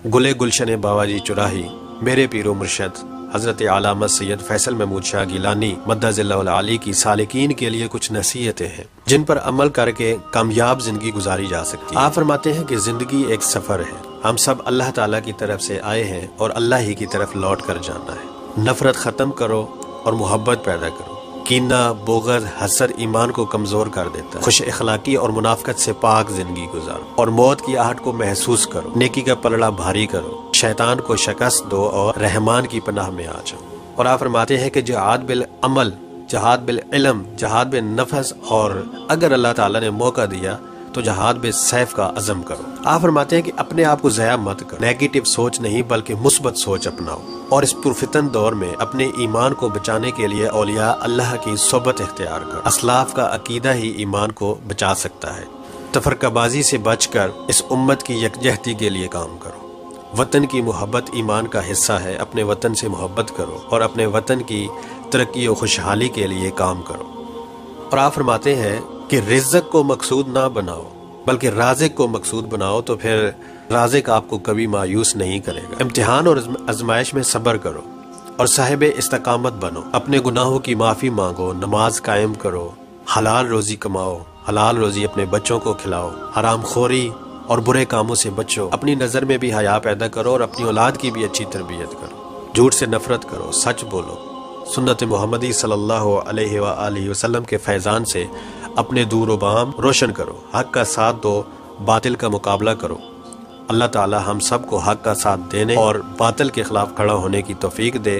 گلے گلشن باواجی چراہی میرے پیر و مرشد حضرت علامہ سید فیصل محمود شاہ گیلانی مدظ اللہ العالی کی سالکین کے لیے کچھ نصیحتیں ہیں جن پر عمل کر کے کامیاب زندگی گزاری جا سکتی ہے۔ آپ فرماتے ہیں کہ زندگی ایک سفر ہے، ہم سب اللہ تعالیٰ کی طرف سے آئے ہیں اور اللہ ہی کی طرف لوٹ کر جانا ہے۔ نفرت ختم کرو اور محبت پیدا کرو۔ کینہ، بغض، حسد ایمان کو کمزور کر دیتا ہے۔ خوش اخلاقی اور منافقت سے پاک زندگی گزارو اور موت کی آہٹ کو محسوس کرو۔ نیکی کا پلڑا بھاری کرو، شیطان کو شکست دو اور رحمان کی پناہ میں آ جاؤ۔ اور آپ فرماتے ہیں کہ جہاد بالعمل، جہاد بالعلم، جہاد بالنفس، اور اگر اللہ تعالیٰ نے موقع دیا تو جہاد بالسیف کا عزم کرو۔ آپ فرماتے ہیں کہ اپنے آپ کو ضائع مت کرو، نیگیٹو سوچ نہیں بلکہ مثبت سوچ اپناؤ، اور اس پرفتن دور میں اپنے ایمان کو بچانے کے لیے اولیاء اللہ کی صحبت اختیار کرو۔ اسلاف کا عقیدہ ہی ایمان کو بچا سکتا ہے۔ تفرقہ بازی سے بچ کر اس امت کی یکجہتی کے لیے کام کرو۔ وطن کی محبت ایمان کا حصہ ہے، اپنے وطن سے محبت کرو اور اپنے وطن کی ترقی و خوشحالی کے لیے کام کرو۔ اور آپ فرماتے ہیں کہ رزق کو مقصود نہ بناؤ بلکہ رازق کو مقصود بناؤ، تو پھر رازق آپ کو کبھی مایوس نہیں کرے گا۔ امتحان اور آزمائش میں صبر کرو اور صاحب استقامت بنو۔ اپنے گناہوں کی معافی مانگو، نماز قائم کرو، حلال روزی کماؤ، حلال روزی اپنے بچوں کو کھلاؤ، حرام خوری اور برے کاموں سے بچو۔ اپنی نظر میں بھی حیا پیدا کرو اور اپنی اولاد کی بھی اچھی تربیت کرو۔ جھوٹ سے نفرت کرو، سچ بولو، سنت محمدی صلی اللہ علیہ وآلہ وسلم کے فیضان سے اپنے دور و بام روشن کرو۔ حق کا ساتھ دو، باطل کا مقابلہ کرو۔ اللہ تعالی ہم سب کو حق کا ساتھ دینے اور باطل کے خلاف کھڑا ہونے کی توفیق دے۔